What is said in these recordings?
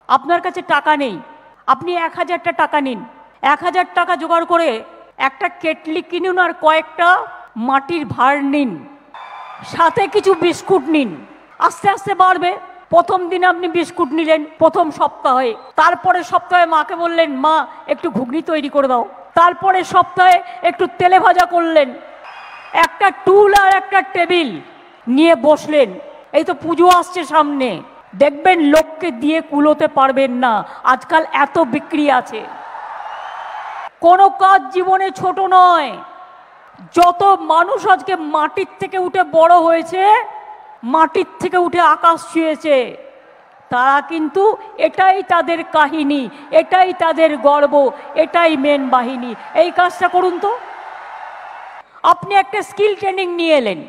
আপনার কাছে টাকা নেই, আপনি 1000টা টাকা নিন, 1000 টাকা জোগাড় করে একটা কেটলি কিনুন আর কয়েকটা মাটির ভাঁড় নিন, সাথে কিছু বিস্কুট নিন। আস্তে আস্তে বাড়বে। প্রথম দিন আপনি বিস্কুট নিলেন প্রথম সপ্তাহে, তারপরে সপ্তাহে মাকে বললেন মা একটু ঘুগনি তৈরি করে দাও, তারপরে সপ্তাহে একটু তেলে ভাজা করলেন, একটা টুল আর একটা টেবিল নিয়ে বসলেন। এই তো পুজো আসছে সামনে, দেখবেন লোককে দিয়ে কুলোতে পারবেন না, আজকাল এত বিক্রি আছে। কোনো কাজ জীবনে ছোট নয়। যত মানুষ আজকে মাটির থেকে উঠে বড় হয়েছে, মাটির থেকে উঠে আকাশ ছুঁয়েছে, তারা কিন্তু এটাই তাদের কাহিনী, এটাই তাদের গর্ব, এটাই মেন বাহিনী। এই কাজটা করুন তো। আপনি একটা স্কিল ট্রেনিং নিয়ে এলেন,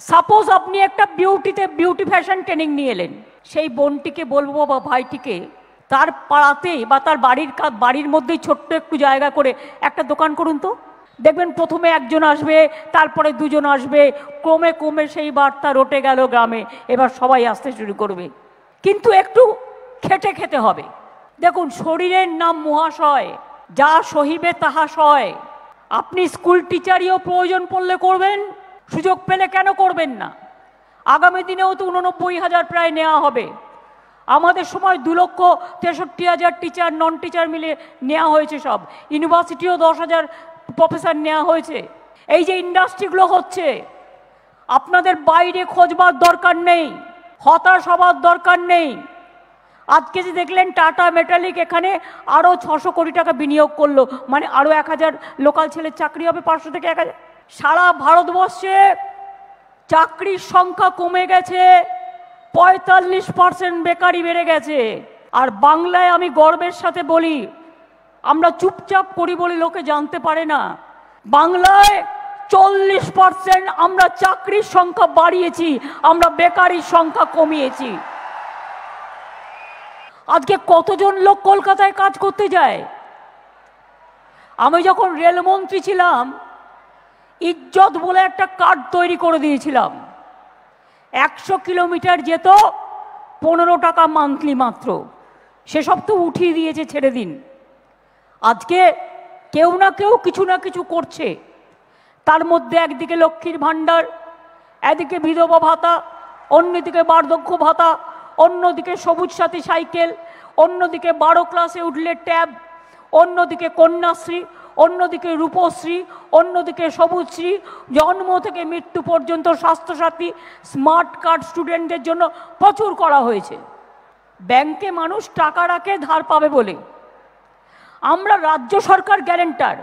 সাপোজ আপনি একটা বিউটি ফ্যাশন ট্রেনিং নিয়ে এলেন, সেই বোনটিকে বলবো বা ভাইটিকে তার পাড়াতেই বা তার বাড়ির মধ্যেই ছোট্ট একটু জায়গা করে একটা দোকান করুন তো। দেখবেন প্রথমে একজন আসবে, তারপরে দুজন আসবে, ক্রমে ক্রমে সেই বার্তা রটে গেল গ্রামে, এবার সবাই আসতে শুরু করবে। কিন্তু একটু খেটে খেতে হবে। দেখুন, শরীরের নাম মহাশয়, যা সহিবে তাহা সয়। আপনি স্কুল টিচারিও প্রয়োজন পড়লে করবেন, সুযোগ পেলে কেন করবেন না? আগামী দিনেও তো 89,000 প্রায় নেওয়া হবে। আমাদের সময় 2,63,000 টিচার নন টিচার মিলে নেওয়া হয়েছে সব। ইউনিভার্সিটিও 10,000 প্রফেসর নেওয়া হয়েছে। এই যে ইন্ডাস্ট্রিগুলো হচ্ছে, আপনাদের বাইরে খোঁজবার দরকার নেই, হতাশ হবার দরকার নেই। আজকে যে দেখলেন টাটা মেটালিক এখানে আরও 600 কোটি টাকা বিনিয়োগ করলো, মানে আরও 1000 লোকাল ছেলের চাকরি হবে, 500 থেকে 1000। সারা ভারতবর্ষে চাকরির সংখ্যা কমে গেছে, 45% বেকারি বেড়ে গেছে। আর বাংলায় আমি গর্বের সাথে বলি, আমরা চুপচাপ করি বলে লোকে জানতে পারে না, বাংলায় 40% আমরা চাকরির সংখ্যা বাড়িয়েছি, আমরা বেকারির সংখ্যা কমিয়েছি। আজকে কতজন লোক কলকাতায় কাজ করতে যায়? আমি যখন রেলমন্ত্রী ছিলাম, ইজ্জত বলে একটা কার্ড তৈরি করে দিয়েছিলাম। 100 কিলোমিটার যেত, 15 টাকা মান্থলি মাত্র। সেসব তো উঠিয়ে দিয়েছে, ছেড়ে দিন। আজকে কেউ না কেউ কিছু না কিছু করছে। তার মধ্যে একদিকে লক্ষ্মীর ভাণ্ডার, একদিকে বিধবা ভাতা, অন্যদিকে বার্ধক্য ভাতা, অন্যদিকে সবুজ সাথী সাইকেল, অন্যদিকে 12 ক্লাসে উঠলে ট্যাব, অন্যদিকে কন্যাশ্রী, অন্যদিকে রূপশ্রী, অন্যদিকে সবুজশ্রী, জন্ম থেকে মৃত্যু পর্যন্ত স্বাস্থ্যসাথী, স্মার্ট কার্ড স্টুডেন্টদের জন্য প্রচুর করা হয়েছে। ব্যাংকে মানুষ টাকা রাখে ধার পাবে বলে। আমরা রাজ্য সরকার গ্যারেন্টার,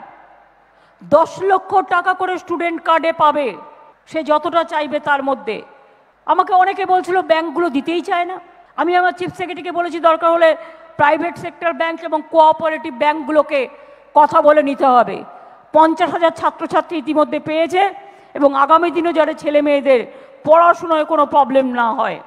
10 লক্ষ টাকা করে স্টুডেন্ট কার্ডে পাবে, সে যতটা চাইবে তার মধ্যে। আমাকে অনেকে বলছিল ব্যাংকগুলো দিতেই চায় না। আমি আমার চিফ সেক্রেটারিকে বলেছি দরকার হলে প্রাইভেট সেক্টর ব্যাংক এবং কোঅপারেটিভ ব্যাংকগুলোকে কথা বলে নিতে হবে। 50,000 ছাত্রছাত্রী ইতিমধ্যে পেয়েছে এবং আগামী দিনে যারা ছেলে মেয়েদের পড়াশোনায় কোনো প্রবলেম না হয়।